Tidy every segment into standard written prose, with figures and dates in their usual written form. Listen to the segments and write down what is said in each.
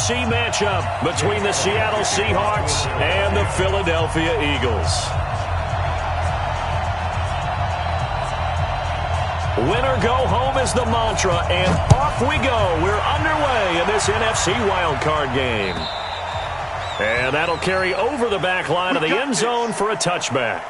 NFC matchup between the Seattle Seahawks and the Philadelphia Eagles. Winner go home is the mantra, and off we go. We're underway in this NFC wildcard game. And that'll carry over the back line of the end zone for a touchback.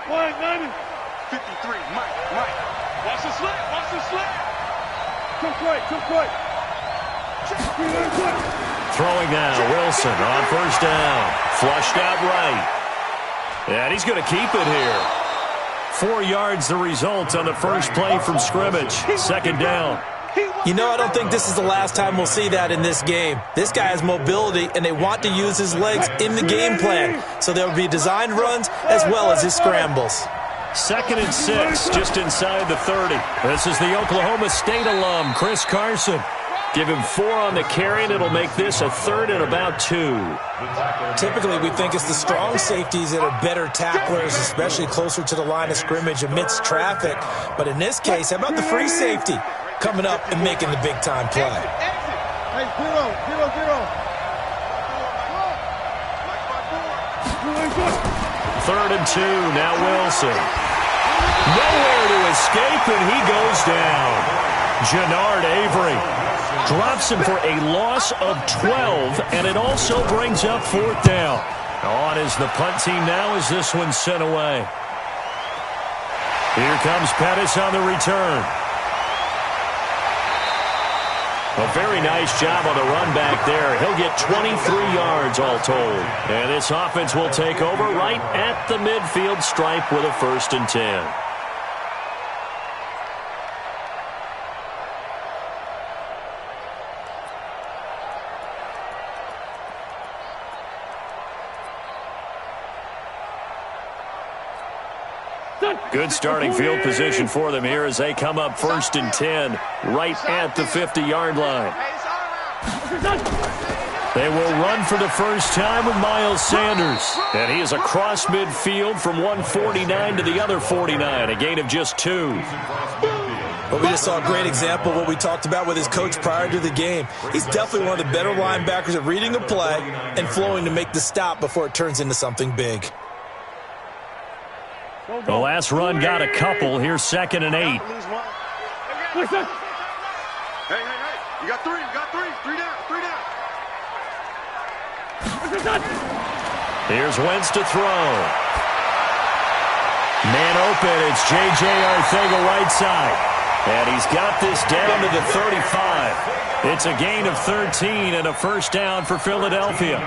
Quiet, 90. 53, Mike. Watch the slant, Too quick. Throwing now, Wilson on first down. Flushed out right. And he's going to keep it here. 4 yards the result on the first play from scrimmage. Second down. You know, I don't think this is the last time we'll see that in this game. This guy has mobility, and they want to use his legs in the game plan. So there will be designed runs as well as his scrambles. 2nd and 6, just inside the 30. This is the Oklahoma State alum, Chris Carson. Give him 4 on the carry, and it'll make this a 3rd and about 2. Typically, we think it's the strong safeties that are better tacklers, especially closer to the line of scrimmage amidst traffic. But in this case, how about the free safety coming up and making the big-time play? Hey, zero. 3rd and 2, now Wilson. Nowhere to escape, and he goes down. Jannard Avery drops him for a loss of 12, and it also brings up 4th down. On is the punt team now as this one's sent away. Here comes Pettis on the return. A very nice job on the run back there. He'll get 23 yards all told. And this offense will take over right at the midfield stripe with a 1st and 10. Good starting field position for them here as they come up 1st and 10 right at the 50-yard line. They will run for the first time with Miles Sanders. And he is across midfield from 149 to the other 49, a gain of just 2. But we just saw a great example of what we talked about with his coach prior to the game. He's definitely one of the better linebackers at reading a play and flowing to make the stop before it turns into something big. The last run got a couple. Here's 2nd and 8. Hey, you got 3. 3 down. Here's Wentz to throw. Man open, it's J.J. Arcega right side. And he's got this down to the 35. It's a gain of 13 and a 1st down for Philadelphia.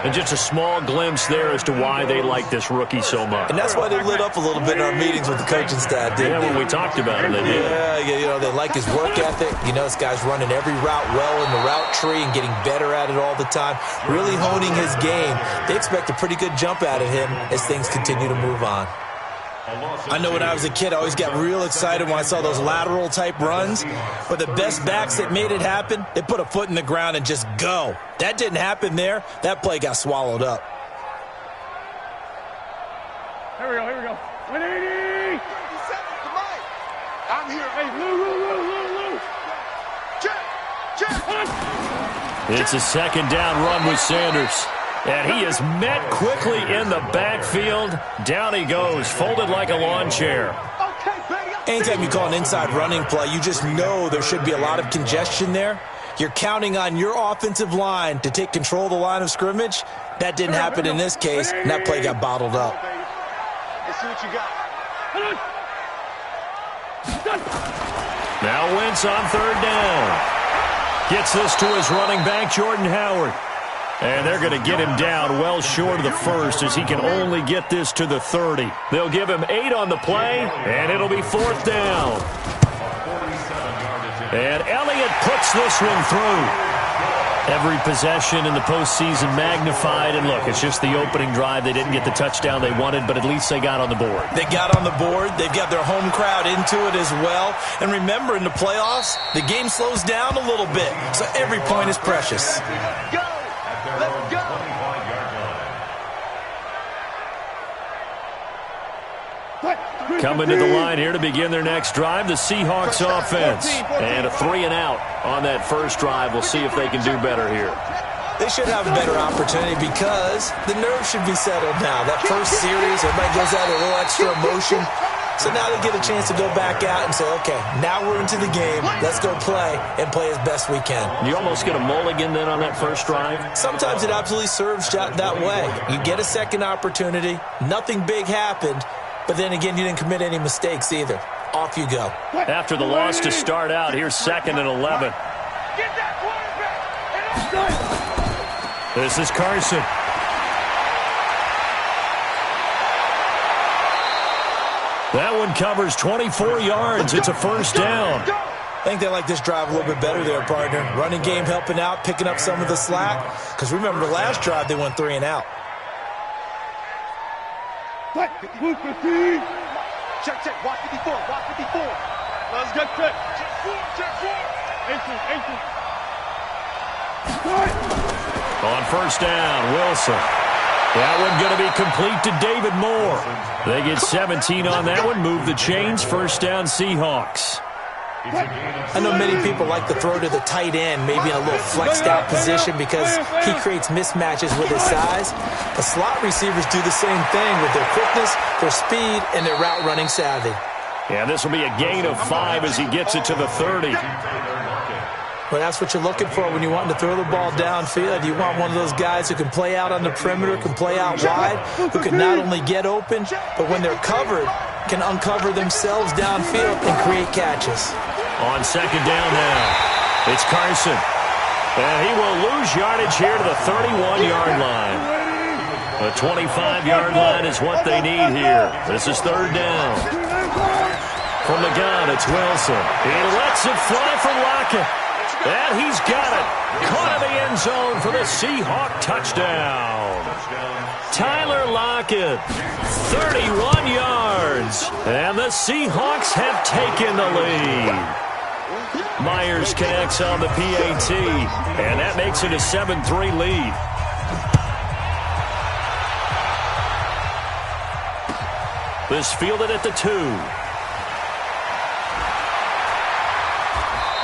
And just a small glimpse there as to why they like this rookie so much. And that's why they lit up a little bit in our meetings with the coaching staff, didn't they? When we talked about him, they did. Yeah, you know, they like his work ethic. You know, this guy's running every route well in the route tree and getting better at it all the time, really honing his game. They expect a pretty good jump out of him as things continue to move on. I know when I was a kid, I always got real excited when I saw those lateral-type runs. But the best backs that made it happen, they put a foot in the ground and just go. That didn't happen there. That play got swallowed up. Here we go. 180. I'm here. Hey, Lou. Check. It's a 2nd down run with Sanders. And he is met quickly in the backfield. Down he goes, folded like a lawn chair. Anytime you call an inside running play, you just know there should be a lot of congestion there. You're counting on your offensive line to take control of the line of scrimmage. That didn't happen in this case, and that play got bottled up. Let's see what you got. Now Wentz on 3rd down. Gets this to his running back, Jordan Howard. And they're going to get him down well short of the 1st as he can only get this to the 30. They'll give him 8 on the play, and it'll be 4th down. And Elliott puts this one through. Every possession in the postseason magnified. And look, it's just the opening drive. They didn't get the touchdown they wanted, but at least they got on the board. They got on the board. They've got their home crowd into it as well. And remember, in the playoffs, the game slows down a little bit. So every point is precious. Go! Let's go! Coming to the line here to begin their next drive, the Seahawks offense. And a 3-and-out on that first drive. We'll see if they can do better here. They should have a better opportunity because the nerves should be settled now. That first series, everybody goes out with a little extra emotion. So now they get a chance to go back out and say, okay, now we're into the game. Let's go play and play as best we can. You almost get a mulligan then on that first drive? Sometimes it absolutely serves that way. You get a second opportunity. Nothing big happened. But then again, you didn't commit any mistakes either. Off you go. After the loss to start out, here's 2nd and 11. Get that quarterback! This is Carson. That one covers 24 yards. It's a first down. I think they like this drive a little bit better there, partner. Running game helping out, picking up some of the slack. Because remember, the last drive, they went 3-and-out. Check, check. Watch 54. Watch 54. Let's get check. Check 4. On first down, Wilson. That one going to be complete to David Moore. They get 17 on that one. Move the chains. First down, Seahawks. I know many people like to throw to the tight end, maybe in a little flexed out position because he creates mismatches with his size. The slot receivers do the same thing with their quickness, their speed, and their route running savvy. Yeah, this will be a gain of 5 as he gets it to the 30. Well, that's what you're looking for when you want to throw the ball downfield. You want one of those guys who can play out on the perimeter, can play out wide, who can not only get open, but when they're covered, can uncover themselves downfield and create catches. On second down now, it's Carson. And he will lose yardage here to the 31-yard line. The 25-yard line is what they need here. This is 3rd down. From the gun, it's Wilson. He lets it fly from Lockett. And he's got it. Caught in the end zone for the Seahawk touchdown. Tyler Lockett, 31 yards. And the Seahawks have taken the lead. Myers connects on the PAT. And that makes it a 7-3 lead. This fielded at the 2.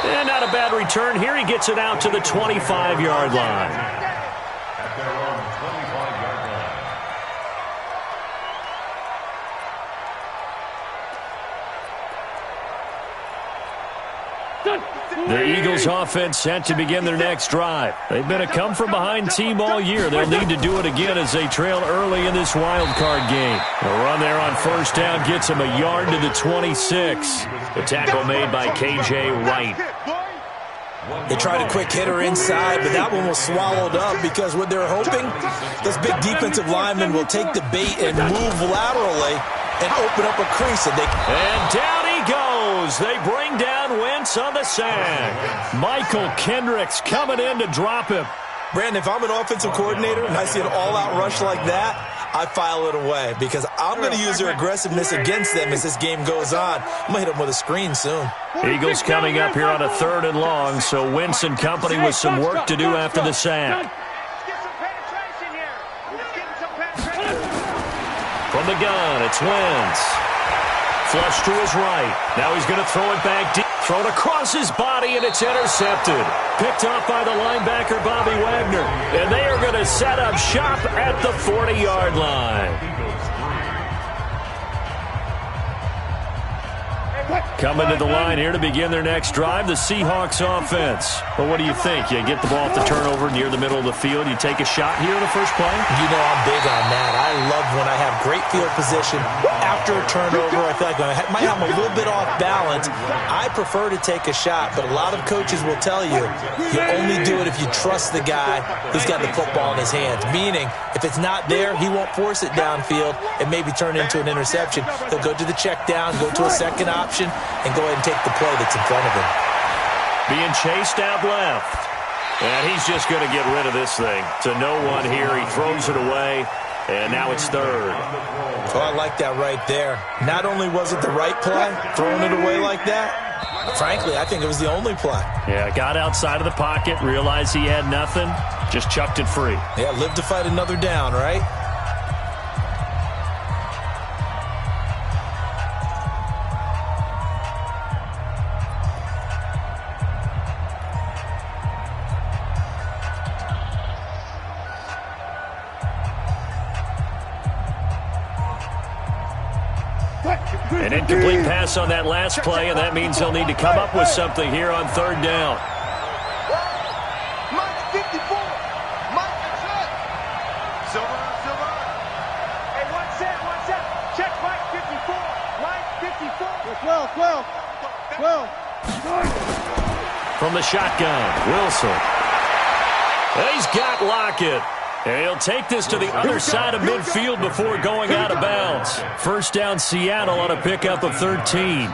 And not a bad return here. He gets it out to the 25-yard line. The Eagles offense set to begin their next drive. They've been a come-from-behind team all year. They'll need to do it again as they trail early in this wild card game. The run there on first down gets them a yard to the 26. The tackle made by K.J. Wright. They tried a quick hitter inside, but that one was swallowed up because what they're hoping, this big defensive lineman will take the bait and move laterally and open up a crease. And down he goes. They bring down Wentz on the sack. Michael Kendricks coming in to drop him. Brandon, if I'm an offensive coordinator and I see an all-out rush like that, I file it away because I'm going to use their aggressiveness against them as this game goes on. I'm going to hit them with a screen soon. Eagles coming up here on a 3rd and long, so Wentz and company with some work to do after the sack. From the gun, it's Wentz. Flush to his right. Now he's going to throw it back deep. Throw it across his body, and it's intercepted. Picked off by the linebacker, Bobby Wagner. And they are going to set up shop at the 40-yard line. Coming to the line here to begin their next drive, the Seahawks offense. But what do you think? You get the ball off the turnover near the middle of the field. You take a shot here in the first play? You know I'm big on that. I love when I have great field position. After a turnover, I feel like I might have a little bit off balance. I prefer to take a shot, but a lot of coaches will tell you, you only do it if you trust the guy who's got the football in his hands. Meaning, if it's not there, he won't force it downfield and maybe turn into an interception. He'll go to the check down, go to a second option, and go ahead and take the play that's in front of him. Being chased out left. And he's just going to get rid of this thing. To no one here. He throws it away. And now it's third. Oh, I like that right there. Not only was it the right play, throwing it away like that, frankly, I think it was the only play. Yeah, got outside of the pocket, realized he had nothing, just chucked it free. Yeah, live to fight another down, right? An incomplete pass on that last play, and that means they'll need to come up with something here on third down. Mike 54. Mike check. Silver. Hey, one set. Check Mike 54. Mike 54. 12. From the shotgun, Wilson. And he's got Lockett. And he'll take this to the other side of midfield before going out of bounds. First down, Seattle on a pickup of 13.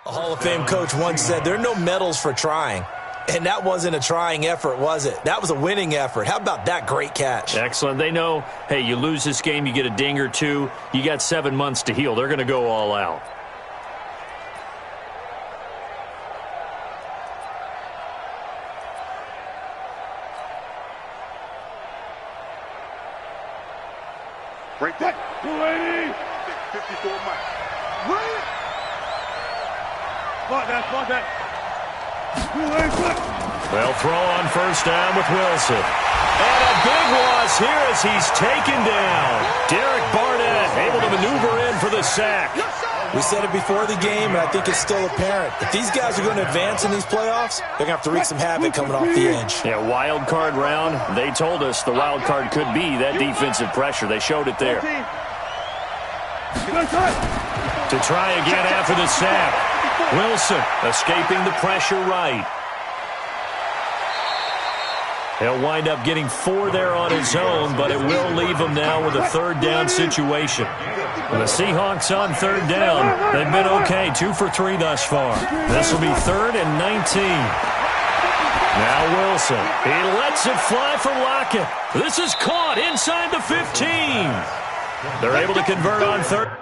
A Hall of Fame coach once said, there are no medals for trying. And that wasn't a trying effort, was it? That was a winning effort. How about that great catch? Excellent. They know, hey, you lose this game, you get a ding or two. You got 7 months to heal. They're going to go all out. Break that. 280. 54 Mike. Run it. Block that. 280. They'll throw on first down with Wilson. And a big loss here as he's taken down. Derek Barnett able to maneuver in for the sack. We said it before the game, and I think it's still apparent. If these guys are going to advance in these playoffs, they're going to have to wreak some havoc coming off the edge. Yeah, wild card round. They told us the wild card could be that defensive pressure. They showed it there. To try again after the sack. Wilson escaping the pressure right. He'll wind up getting 4 there on his own, but it will leave him now with a third down situation. The Seahawks on third down. They've been okay, 2 for 3 thus far. This will be 3rd and 19. Now Wilson. He lets it fly from Lockett. This is caught inside the 15. They're able to convert on third.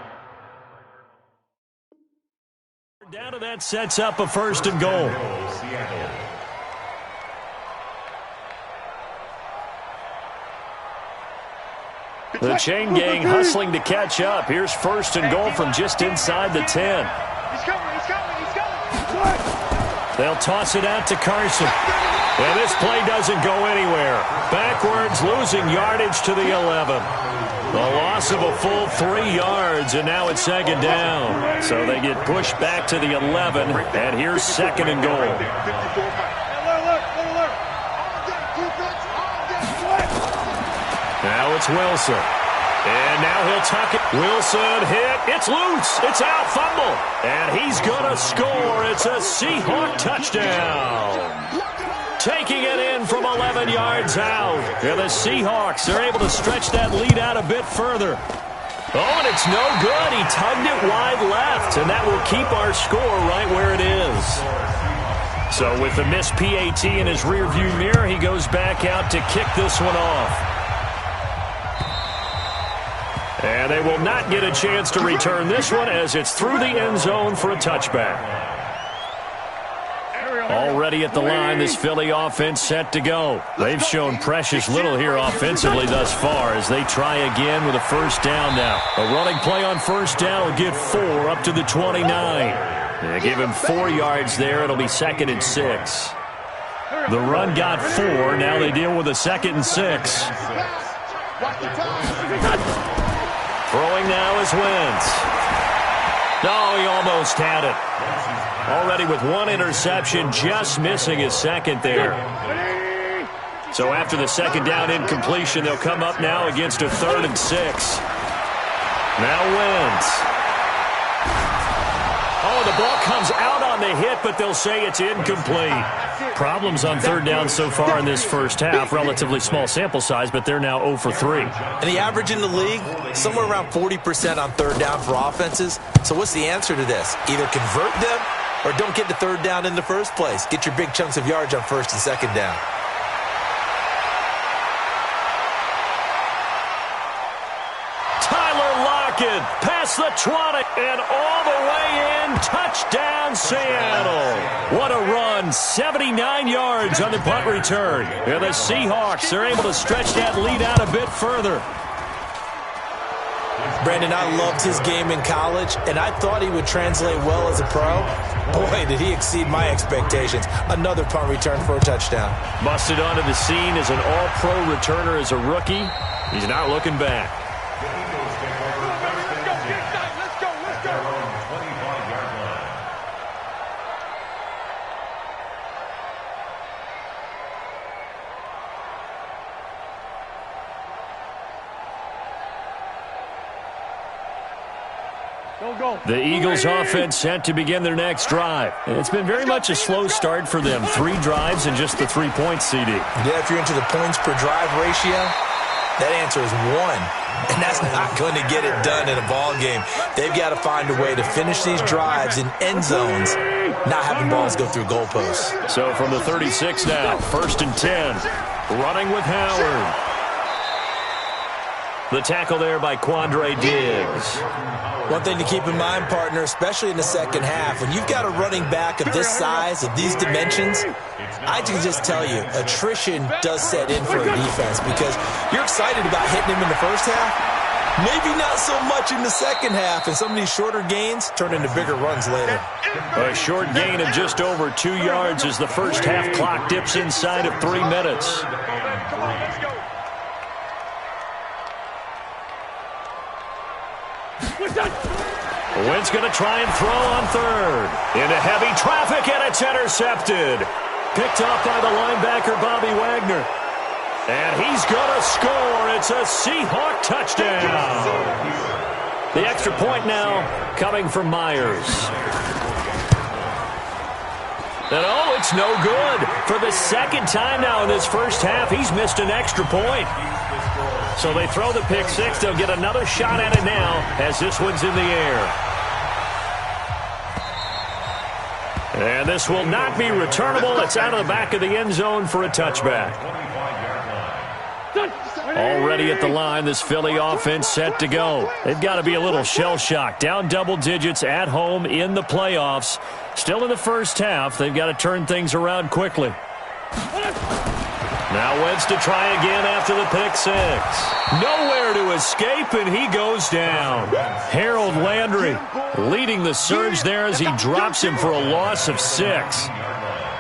Down to that sets up a 1st and goal. The chain gang hustling to catch up. Here's 1st and goal from just inside the 10. He's coming. They'll toss it out to Carson. And this play doesn't go anywhere. Backwards, losing yardage to the 11. The loss of a full 3 yards, and now it's 2nd down. So they get pushed back to the 11, and here's 2nd and goal. Now it's Wilson. And now he'll tuck it. Wilson hit. It's loose. It's out. Fumble. And he's going to score. It's a Seahawk touchdown. Taking it in from 11 yards out. And the Seahawks are able to stretch that lead out a bit further. Oh, and it's no good. He tugged it wide left. And that will keep our score right where it is. So with the missed PAT in his rearview mirror, he goes back out to kick this one off. And they will not get a chance to return this one as it's through the end zone for a touchback. Already at the line, this Philly offense set to go. They've shown precious little here offensively thus far as they try again with a 1st down now. A running play on 1st down will get 4 up to the 29. They give him 4 yards there. It'll be 2nd and 6. The run got 4. Now they deal with a 2nd and 6. Throwing now is Wentz. No, he almost had it. Already with 1 interception, just missing his 2nd there. So after the 2nd down incompletion, they'll come up now against a 3rd and 6. Now Wentz. Oh, the ball comes out on the hit, but they'll say it's incomplete. Problems on third down so far in this first half. Relatively small sample size, but they're now 0 for 3. And the average in the league, somewhere around 40% on third down for offenses. So what's the answer to this? Either convert them or don't get to third down in the first place. Get your big chunks of yards on first and second down. Past the 20 and all the way in. Touchdown, Seattle. What a run. 79 yards on the punt return. And the Seahawks are able to stretch that lead out a bit further. Brandon, I loved his game in college, and I thought he would translate well as a pro. Boy, did he exceed my expectations. Another punt return for a touchdown. Busted onto the scene as an all-pro returner as a rookie. He's not looking back. The Eagles offense set to begin their next drive. It's been very much a slow start for them. 3 drives and just the 3 points, CD. Yeah, if you're into the points per drive ratio, that answer is 1. And that's not going to get it done in a ball game. They've got to find a way to finish these drives in end zones, not having balls go through goalposts. So from the 36 now, 1st and 10. Running with Howard. The tackle there by Quandre Diggs. One thing to keep in mind, partner, especially in the second half, when you've got a running back of this size, of these dimensions, I can just tell you, attrition does set in for a defense because you're excited about hitting him in the first half, maybe not so much in the second half, and some of these shorter gains turn into bigger runs later. A short gain of just over 2 yards as the first half clock dips inside of 3 minutes. Wentz going to try and throw on third. Into heavy traffic, and it's intercepted. Picked off by the linebacker, Bobby Wagner. And he's going to score. It's a Seahawk touchdown. The extra point now coming from Myers. And oh, it's no good. For the second time now in this first half, he's missed an extra point. So they throw the pick six. They'll get another shot at it now as this one's in the air. And this will not be returnable. It's out of the back of the end zone for a touchback. Already at the line, this Philly offense set to go. They've got to be a little shell-shocked. Down double digits at home in the playoffs. Still in the first half. They've got to turn things around quickly. Now Wentz to try again after the pick six. Nowhere to escape, and he goes down. Harold Landry leading the surge there as he drops him for a loss of 6.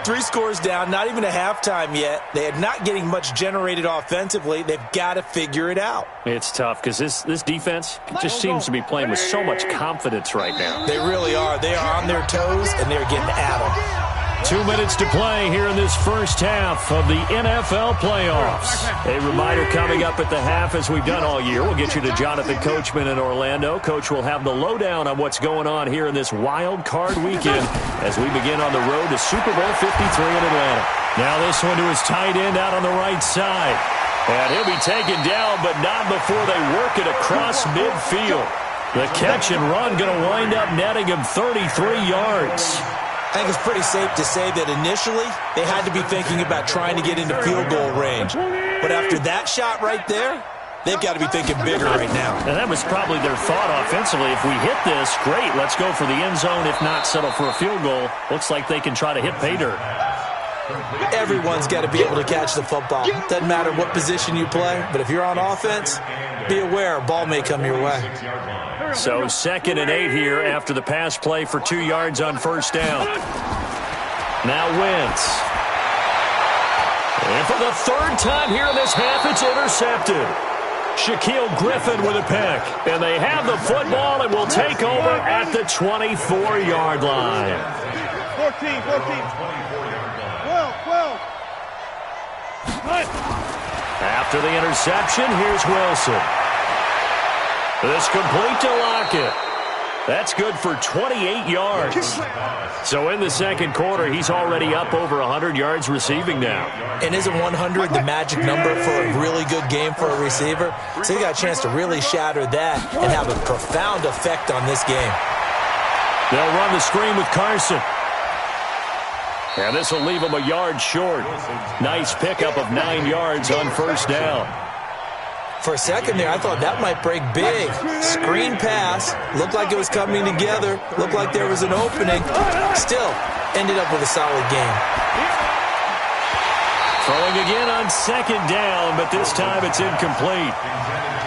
3 scores down, not even a halftime yet. They are not getting much generated offensively. They've got to figure it out. It's tough because this defense just seems to be playing with so much confidence right now. They really are. They are on their toes, and they're getting at them. 2 minutes to play here in this first half of the NFL playoffs. A reminder coming up at the half, as we've done all year. We'll get you to Jonathan Coachman in Orlando. Coach will have the lowdown on what's going on here in this wild card weekend as we begin on the road to Super Bowl 53 in Atlanta. Now this one to his tight end out on the right side. And he'll be taken down, but not before they work it across midfield. The catch and run going to wind up netting him 33 yards. I think it's pretty safe to say that initially they had to be thinking about trying to get into field goal range. But after that shot right there, they've got to be thinking bigger right now. And that was probably their thought offensively. If we hit this, great, let's go for the end zone. If not, settle for a field goal. Looks like they can try to hit pay dirt. Everyone's got to be able to catch the football. Doesn't matter what position you play, but if you're on offense, be aware a ball may come your way. So 2nd and 8 here after the pass play for 2 yards on first down. Now Wentz. And for the 3rd time here in this half, it's intercepted. Shaquille Griffin with a pick. And they have the football and will take over at the 24-yard line. 14. 12. After the interception, here's Wilson. This complete to Lockett. That's good for 28 yards. So in the second quarter, he's already up over 100 yards receiving now. And isn't 100 the magic number for a really good game for a receiver? So he got a chance to really shatter that and have a profound effect on this game. They'll run the screen with Carson. And this will leave him a yard short. Nice pickup of 9 yards on first down. For a second there, I thought that might break big. Screen pass. Looked like it was coming together. Looked like there was an opening. Still, ended up with a solid game. Throwing again on second down, but this time it's incomplete.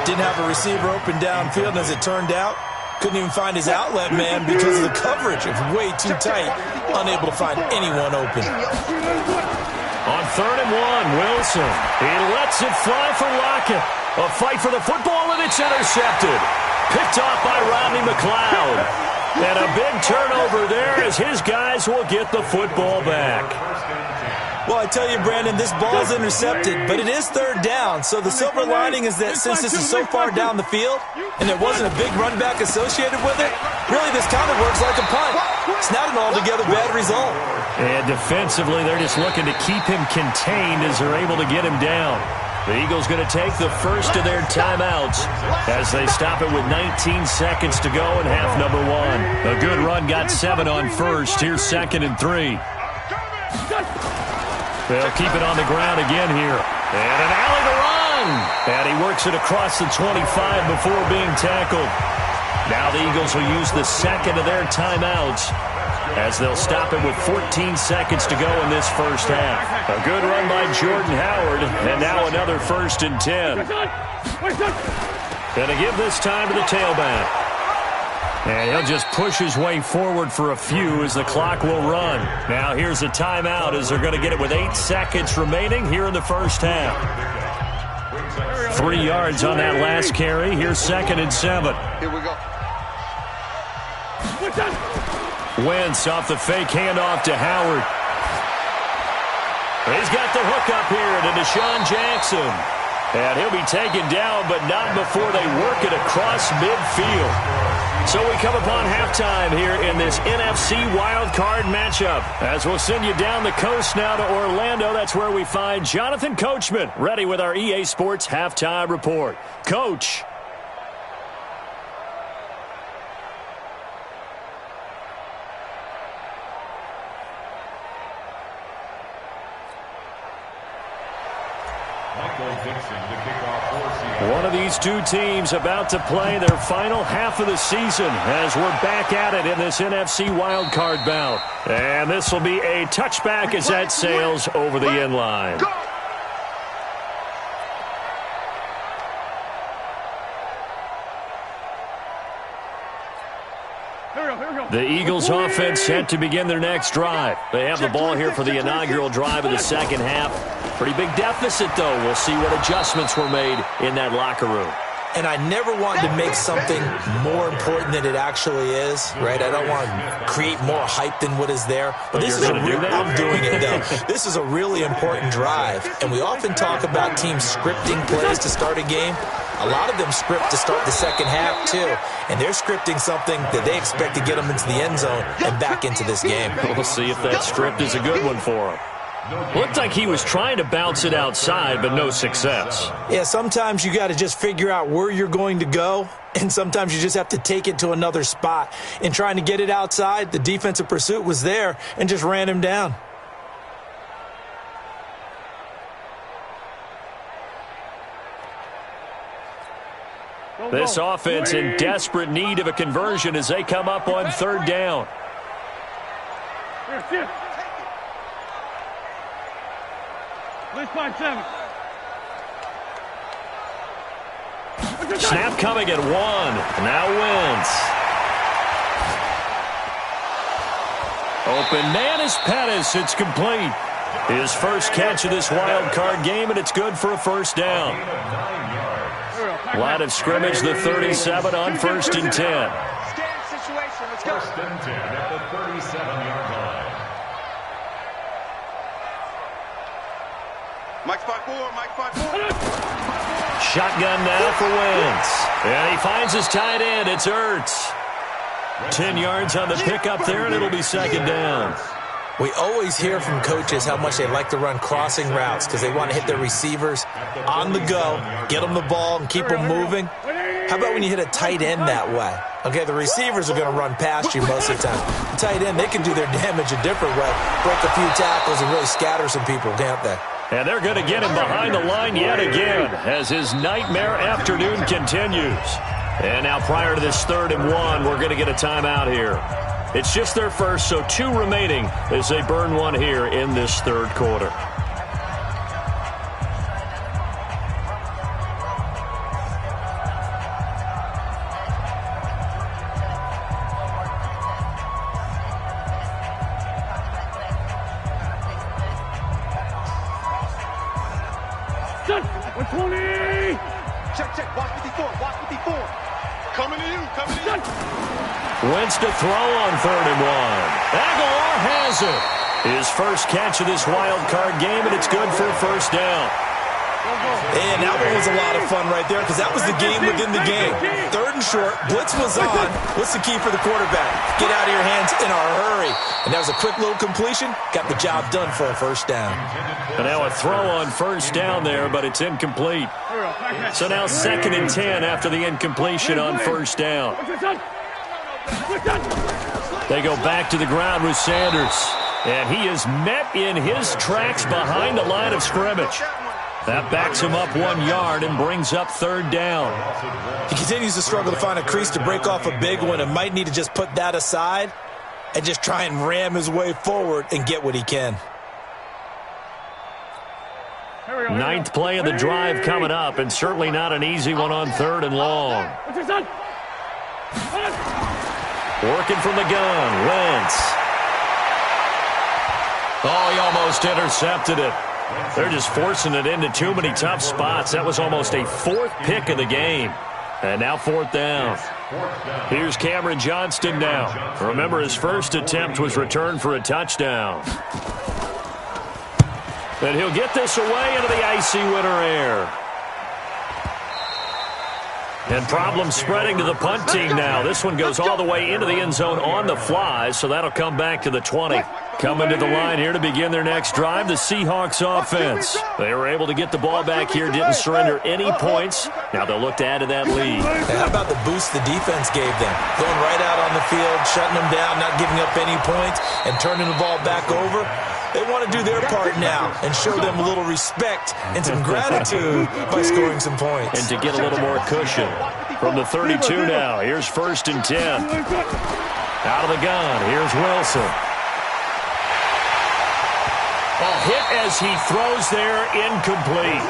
Didn't have a receiver open downfield, and as it turned out, couldn't even find his outlet man because of the coverage. It was way too tight. Unable to find anyone open. On 3rd and 1, Wilson. He lets it fly for Lockett. A fight for the football, and it's intercepted. Picked off by Rodney McLeod. And a big turnover there as his guys will get the football back. Well, I tell you, Brandon, this ball is intercepted, but it is 3rd down. So the silver lining is that since this is so far down the field and there wasn't a big run back associated with it, really this kind of works like a punt. It's not an altogether bad result. And defensively, they're just looking to keep him contained as they're able to get him down. The Eagles going to take the first of their timeouts as they stop it with 19 seconds to go in half number 1. A good run got 7 on first. Here's 2nd and 3. They'll keep it on the ground again here. And an alley to run. And he works it across the 25 before being tackled. Now the Eagles will use the second of their timeouts as they'll stop it with 14 seconds to go in this first half. A good run by Jordan Howard, and now another 1st and 10. Going to give this time to the tailback. And he'll just push his way forward for a few as the clock will run. Now here's a timeout as they're going to get it with 8 seconds remaining here in the first half. 3 yards on that last carry. Here's 2nd and 7. Here we go. Wentz off the fake handoff to Howard. He's got the hook up here to Deshaun Jackson. And he'll be taken down, but not before they work it across midfield. So we come upon halftime here in this NFC wildcard matchup. As we'll send you down the coast now to Orlando, that's where we find Jonathan Coachman, ready with our EA Sports halftime report. Coach. One of these two teams about to play their final half of the season as we're back at it in this NFC wildcard bout. And this will be a touchback as that sails over the end line. The Eagles offense set to begin their next drive. They have the ball here for the inaugural drive of the second half. Pretty big deficit, though. We'll see what adjustments were made in that locker room. And I never want to make something more important than it actually is, right? I don't want to create more hype than what is there. But this is I'm doing it, though. This is a really important drive. And we often talk about teams scripting plays to start a game. A lot of them script to start the second half, too. And they're scripting something that they expect to get them into the end zone and back into this game. We'll see if that script is a good one for them. Looked like he was trying to bounce it outside, but no success. Yeah, sometimes you got to just figure out where you're going to go, and sometimes you just have to take it to another spot. In trying to get it outside, the defensive pursuit was there and just ran him down. This offense in desperate need of a conversion as they come up on 3rd down. Snap coming at 1. Now Wentz. Open man is Pettis. It's complete. His first catch of this wild card game, and it's good for a first down. Line of scrimmage, the 37 on 1st and 10. Stand situation. Let's go. 1st and 10 at the 37-yard line. Mike 5-4, Mike 5-4. Shotgun now for Wentz. And he finds his tight end. It's Ertz. 10 yards on the pickup there, and it'll be second down. We always hear from coaches how much they like to run crossing routes because they want to hit their receivers on the go, get them the ball, and keep them moving. How about when you hit a tight end that way? Okay, the receivers are going to run past you most of the time. The tight end, they can do their damage a different way, break a few tackles and really scatter some people, can't they? And they're going to get him behind the line yet again as his nightmare afternoon continues. And now prior to this 3rd and 1, we're going to get a timeout here. It's just their first, so 2 remaining as they burn one here in this 3rd quarter. Check. Watch 54. Coming to you. Wentz to throw on 3rd and 1. Aguilar has it. His first catch of this wild card game, and it's good for a first down. And that one was a lot of fun right there because that was the game within the game. 3rd and short, blitz was on. What's the key for the quarterback? Get out of your hands in a hurry. And that was a quick little completion. Got the job done for a first down. And now a throw on first down there, but it's incomplete. So now 2nd and 10 after the incompletion on first down. They go back to the ground with Sanders. And he is met in his tracks behind the line of scrimmage. That backs him up 1 yard and brings up 3rd down. He continues to struggle to find a crease to break off a big one and might need to just put that aside and just try and ram his way forward and get what he can. 9th play of the drive coming up, and certainly not an easy one on 3rd and long. Working from the gun, Wentz. Oh, he almost intercepted it. They're just forcing it into too many tough spots. That was almost a 4th pick of the game. And now 4th down. Here's Cameron Johnston now. Remember, his first attempt was returned for a touchdown. And he'll get this away into the icy winter air. And problems spreading to the punt team now. This one goes all the way into the end zone on the fly, so that'll come back to the 20. Coming to the line here to begin their next drive, the Seahawks offense. They were able to get the ball back here, didn't surrender any points. Now they'll look to add to that lead. Hey, how about the boost the defense gave them? Going right out on the field, shutting them down, not giving up any points, and turning the ball back over. They want to do their part now and show them a little respect and some gratitude by scoring some points. And to get a little more cushion. From the 32 now, here's 1st and 10. Out of the gun, here's Wilson. Hit as he throws there, incomplete.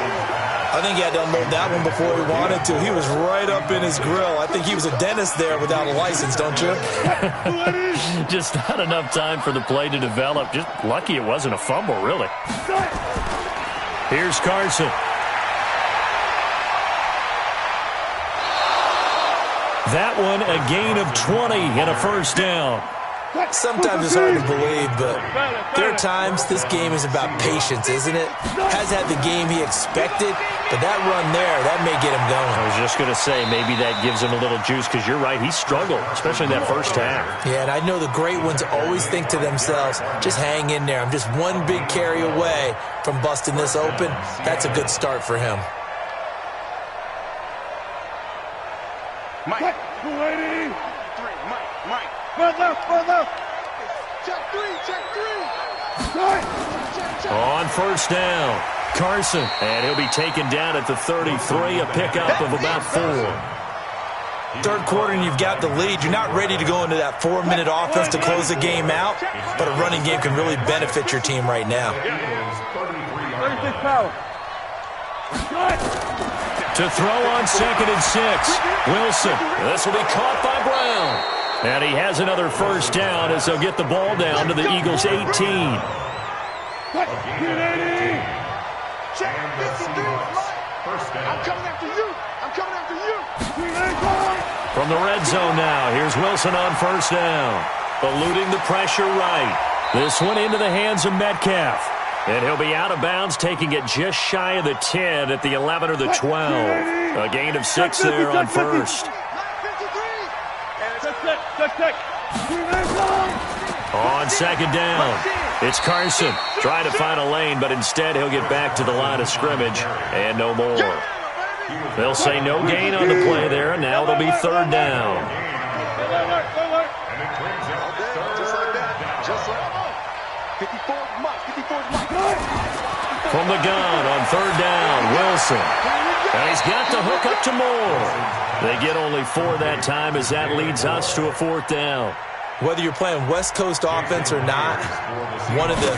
I think he had to unload that one before he wanted to. He was right up in his grill. I think he was a dentist there without a license, don't you? Just not enough time for the play to develop. Just lucky it wasn't a fumble, really. Here's Carson. That one, a gain of 20 and a first down. Sometimes it's hard to believe, but there are times this game is about patience, isn't it? Has had the game he expected, but that run there, that may get him going. I was just going to say, maybe that gives him a little juice, because you're right, he struggled, especially in that first half. Yeah, and I know the great ones always think to themselves, just hang in there. I'm just one big carry away from busting this open. That's a good start for him. Mike. Mike. Run left. Check three. On first down, Carson. And he'll be taken down at the 33, a pickup of about 4. Third quarter and you've got the lead. You're not ready to go into that 4-minute offense to close the game out, but a running game can really benefit your team right now. 36 power. To throw on 2nd and 6. Wilson. This will be caught by Brown. And he has another first down as they'll get the ball down to the Eagles' 18. Check 53. I'm coming after you. From the red zone now, here's Wilson on first down. Eluding the pressure right. This one into the hands of Metcalf. And he'll be out of bounds, taking it just shy of the 10 at the 11 or the 12. A gain of 6 there on first. On second down, it's Carson trying to find a lane, but instead he'll get back to the line of scrimmage and no more. They'll say no gain on the play there, and now it'll be third down. From the gun on third down, Wilson. And he's got the hook up to Moore. They get only 4 that time as that leads us to a fourth down. Whether you're playing West Coast offense or not, one of the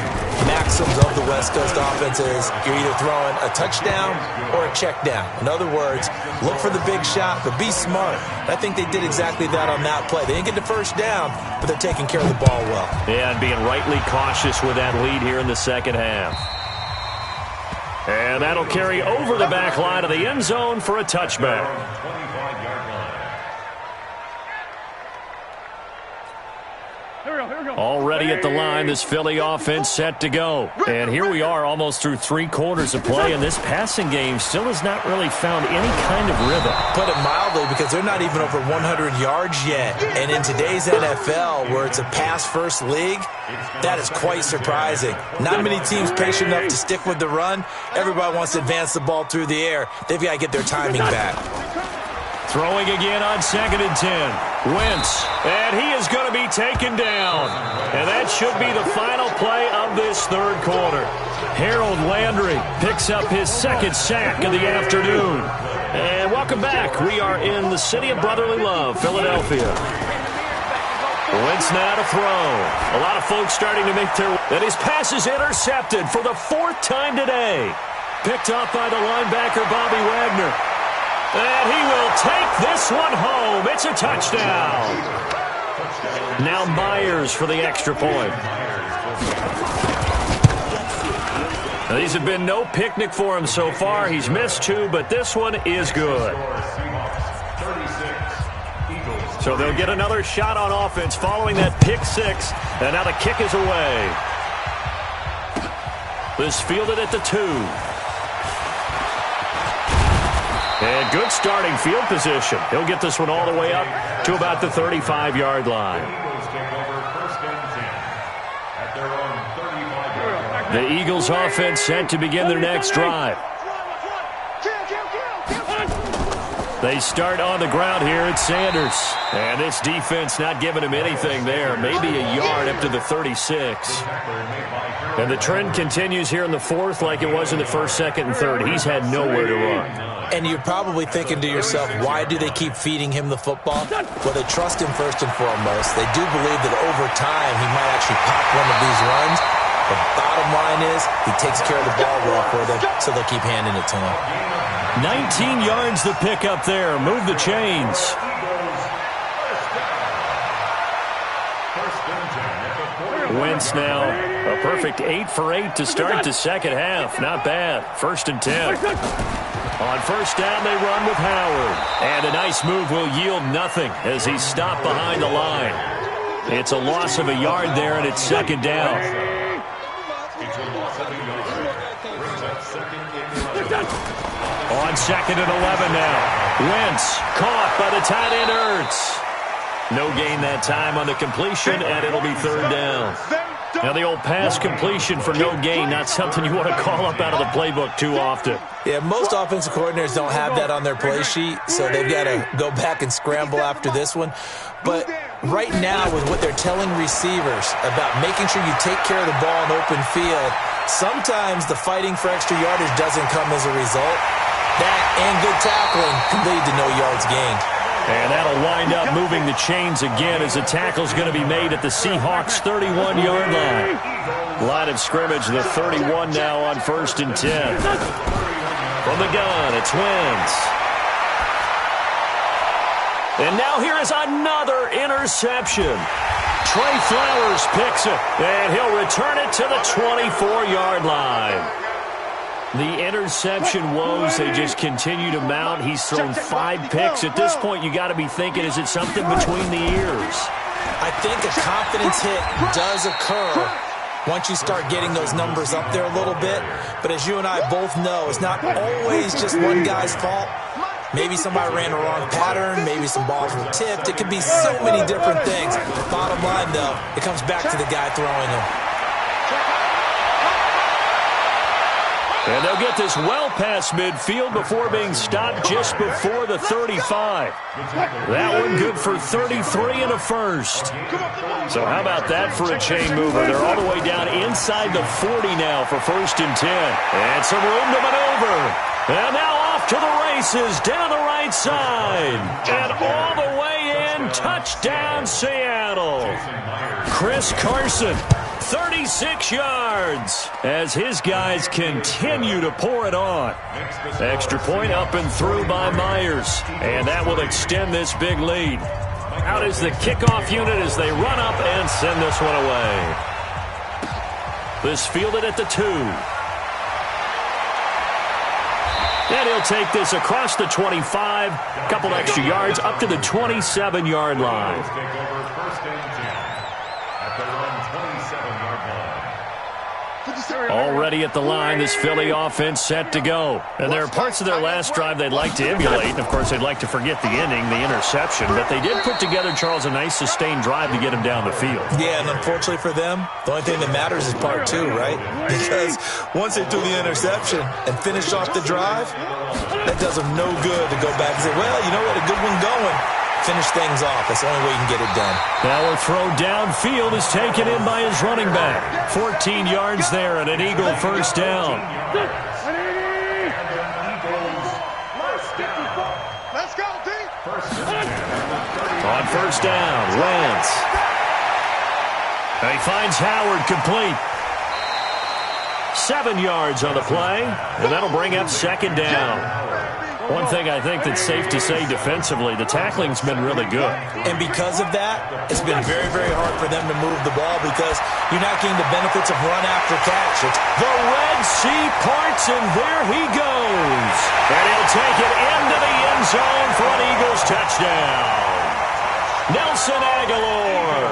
maxims of the West Coast offense is you're either throwing a touchdown or a check down. In other words, look for the big shot, but be smart. I think they did exactly that on that play. They didn't get the first down, but they're taking care of the ball well. Yeah, and being rightly cautious with that lead here in the second half. And that'll carry over the back line of the end zone for a touchback. Already at the line, this Philly offense set to go. And here we are almost through 3 quarters of play, and this passing game still has not really found any kind of rhythm. Put it mildly, because they're not even over 100 yards yet. And in today's NFL, where it's a pass-first league, that is quite surprising. Not many teams patient enough to stick with the run. Everybody wants to advance the ball through the air. They've got to get their timing back. Throwing again on 2nd and 10. Wentz, and he is going to be taken down. And that should be the final play of this third quarter. Harold Landry picks up his 2nd sack of the afternoon. And welcome back. We are in the city of brotherly love, Philadelphia. Wentz now to throw. A lot of folks starting to make their... And his pass is intercepted for the 4th time today. Picked off by the linebacker, Bobby Wagner. And he will take this one home. It's a touchdown. Now Myers for the extra point. Now, these have been no picnic for him so far. He's missed 2, but this one is good. So they'll get another shot on offense following that pick 6. And now the kick is away. This fielded at the 2. And good starting field position. He'll get this one all the way up to about the 35-yard line. The Eagles offense set to begin their next drive. They start on the ground here at Sanders. And this defense not giving him anything there. Maybe a yard up to the 36. And the trend continues here in the 4th like it was in the 1st, 2nd, and 3rd. He's had nowhere to run. And you're probably thinking to yourself, why do they keep feeding him the football? Well, they trust him first and foremost. They do believe that over time he might actually pop one of these runs. The bottom line is he takes care of the ball well for them, so they'll keep handing it to him. 19 yards to pick up there. Move the chains. Wentz now a perfect 8 for 8 to start the second half. Not bad. 1st and 10. On 1st down, they run with Howard. And a nice move will yield nothing as he's stopped behind the line. It's a loss of a yard there, and it's 2nd down. On 2nd and 11 now. Wentz caught by the tight end Ertz. No gain that time on the completion, and it'll be 3rd down. Now the old pass completion for no gain, not something you want to call up out of the playbook too often. Yeah, most offensive coordinators don't have that on their play sheet, so they've got to go back and scramble after this one. But right now, with what they're telling receivers about making sure you take care of the ball in open field, sometimes the fighting for extra yardage doesn't come as a result. That and good tackling can lead to no yards gained. And that'll wind up moving the chains again as the tackle's going to be made at the Seahawks' 31-yard line. Line of scrimmage, the 31 now on 1st and 10. From the gun, it's Wentz. And now here is another interception. Trey Flowers picks it, and he'll return it to the 24-yard line. The interception woes, they just continue to mount. He's thrown 5 picks. At this point, you got to be thinking, is it something between the ears? I think a confidence hit does occur once you start getting those numbers up there a little bit. But as you and I both know, it's not always just one guy's fault. Maybe somebody ran the wrong pattern. Maybe some balls were tipped. It could be so many different things. Bottom line, though, it comes back to the guy throwing them. And they'll get this well past midfield before being stopped just before the 35. That one good for 33 and a first. So how about that for a chain mover? They're all the way down inside the 40 now for 1st and 10. And some room to maneuver. And now off to the races down the right side. And all the way in. Touchdown, Seattle. Chris Carson. 36 yards as his guys continue to pour it on. Extra point up and through by Myers. And that will extend this big lead. Out is the kickoff unit as they run up and send this one away. This fielded at the 2. And he'll take this across the 25. Couple extra yards up to the 27-yard line. Already at the line, this Philly offense set to go. And there are parts of their last drive they'd like to emulate. And, of course, they'd like to forget the ending, the interception. But they did put together, Charles, a nice sustained drive to get him down the field. Yeah, and unfortunately for them, the only thing that matters is part 2, right? Because once they threw the interception and finished off the drive, that does them no good to go back and say, well, you know what, a good one going. Finish things off. That's the only way you can get it done. Now a throw downfield is taken in by his running back. 14 yards there and an Eagle first down. Let's go, D. On first down, Lance. He finds Howard complete. 7 yards on the play, and that'll bring up 2nd down. One thing I think that's safe to say defensively, the tackling's been really good. And because of that, it's been very, very hard for them to move the ball because you're not getting the benefits of run after catch. The Red Sea parts, and there he goes. And he'll take it into the end zone for an Eagles touchdown. Nelson Aguilar,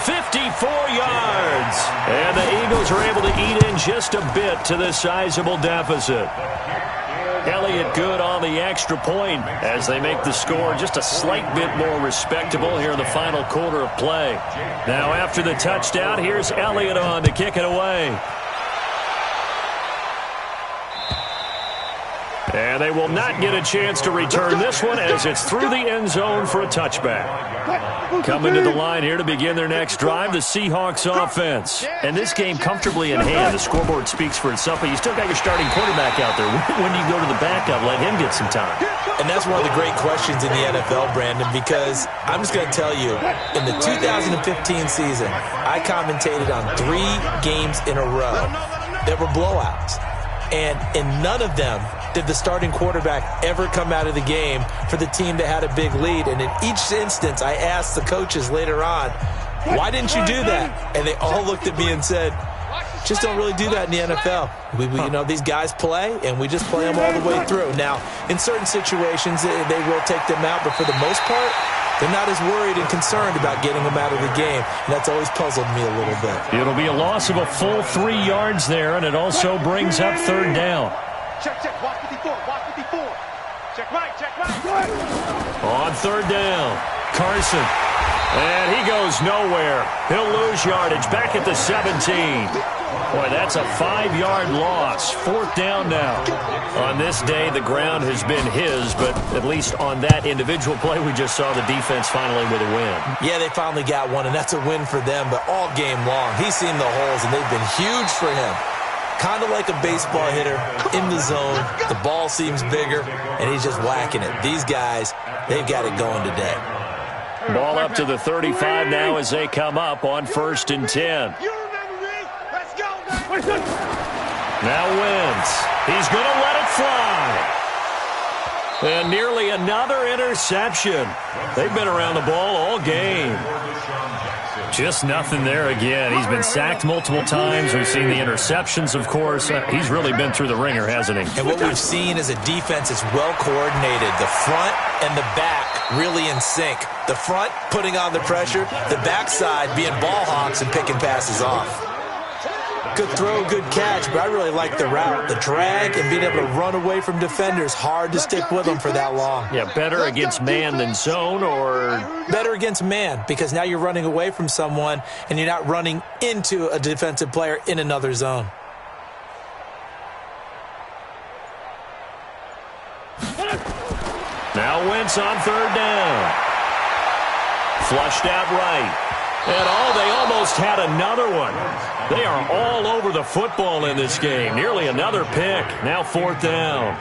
54 yards. And the Eagles are able to eat in just a bit to this sizable deficit. Elliott good on the extra point as they make the score just a slight bit more respectable here in the final quarter of play. Now after the touchdown, here's Elliott on to kick it away. And they will not get a chance to return this one as it's through the end zone for a touchback. Coming to the line here to begin their next drive, the Seahawks offense. And this game comfortably in hand. The scoreboard speaks for itself, but you still got your starting quarterback out there. When do you go to the backup, let him get some time? And that's one of the great questions in the NFL, Brandon, because I'm just going to tell you, in the 2015 season, I commentated on 3 games in a row that were blowouts. And in none of them did the starting quarterback ever come out of the game for the team that had a big lead. And in each instance, I asked the coaches later on, why didn't you do that? And they all looked at me and said, just don't really do that in the NFL. You know, these guys play, and we just play them all the way through. Now, in certain situations, they will take them out, but for the most part, they're not as worried and concerned about getting them out of the game. And that's always puzzled me a little bit. It'll be a loss of a full 3 yards there, and it also brings up 3rd down. Check, watch 54, watch 54. Check right. On 3rd down, Carson. And he goes nowhere. He'll lose yardage back at the 17. Boy, that's a 5-yard loss. 4th down now. On this day, the ground has been his, but at least on that individual play, we just saw the defense finally with a win. Yeah, they finally got one, and that's a win for them, but all game long, he's seen the holes, and they've been huge for him. Kind of like a baseball hitter in the zone. The ball seems bigger, and he's just whacking it. These guys, they've got it going today. Ball up to the 35 now as they come up on 1st and 10. You remember me? Let's go, baby. Now Wentz. He's going to let it fly. And nearly another interception. They've been around the ball all game. Just nothing there again. He's been sacked multiple times. We've seen the interceptions, of course. He's really been through the ringer, hasn't he? And what we've seen is a defense that's well coordinated. The front and the back really in sync. The front putting on the pressure, the backside being ball hawks and picking passes off. Good throw, good catch, but I really like the route. The drag and being able to run away from defenders. Hard to stick with them for that long. Yeah, better against man than zone, or better against man, because now you're running away from someone and you're not running into a defensive player in another zone. Now Wentz on third down. Flushed out right. And they almost had another one. They are all over the football in this game. Nearly another pick. Now fourth down.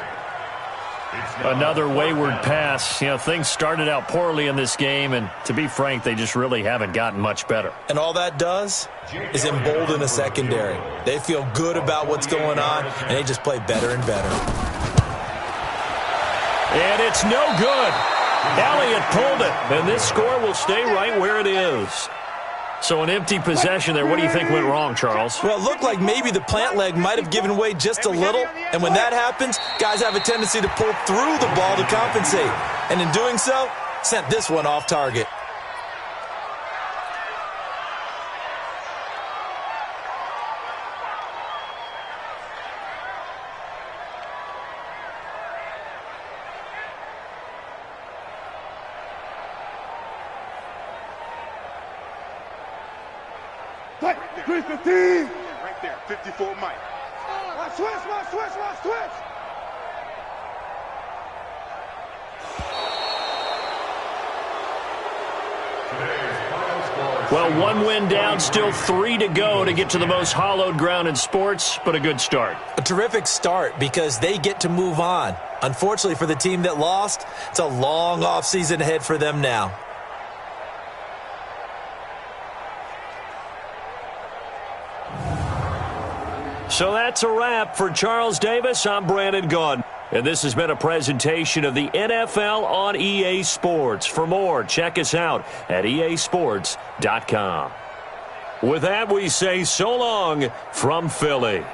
Another wayward pass. Things started out poorly in this game, and to be frank, they just really haven't gotten much better. And all that does is embolden a secondary. They feel good about what's going on, and they just play better and better. And it's no good. Elliott pulled it, and this score will stay right where it is. So an empty possession there. What do you think went wrong, Charles? Well, it looked like maybe the plant leg might have given way just a little. And when that happens, guys have a tendency to pull through the ball to compensate. And in doing so, sent this one off target. Right there, 54 Mike. Switch. Well, one win down, still 3 to go to get to the most hallowed ground in sports, but a good start. A terrific start because they get to move on. Unfortunately for the team that lost, it's a long offseason ahead for them now. So that's a wrap for Charles Davis. I'm Brandon Gunn. And this has been a presentation of the NFL on EA Sports. For more, check us out at easports.com. With that, we say so long from Philly.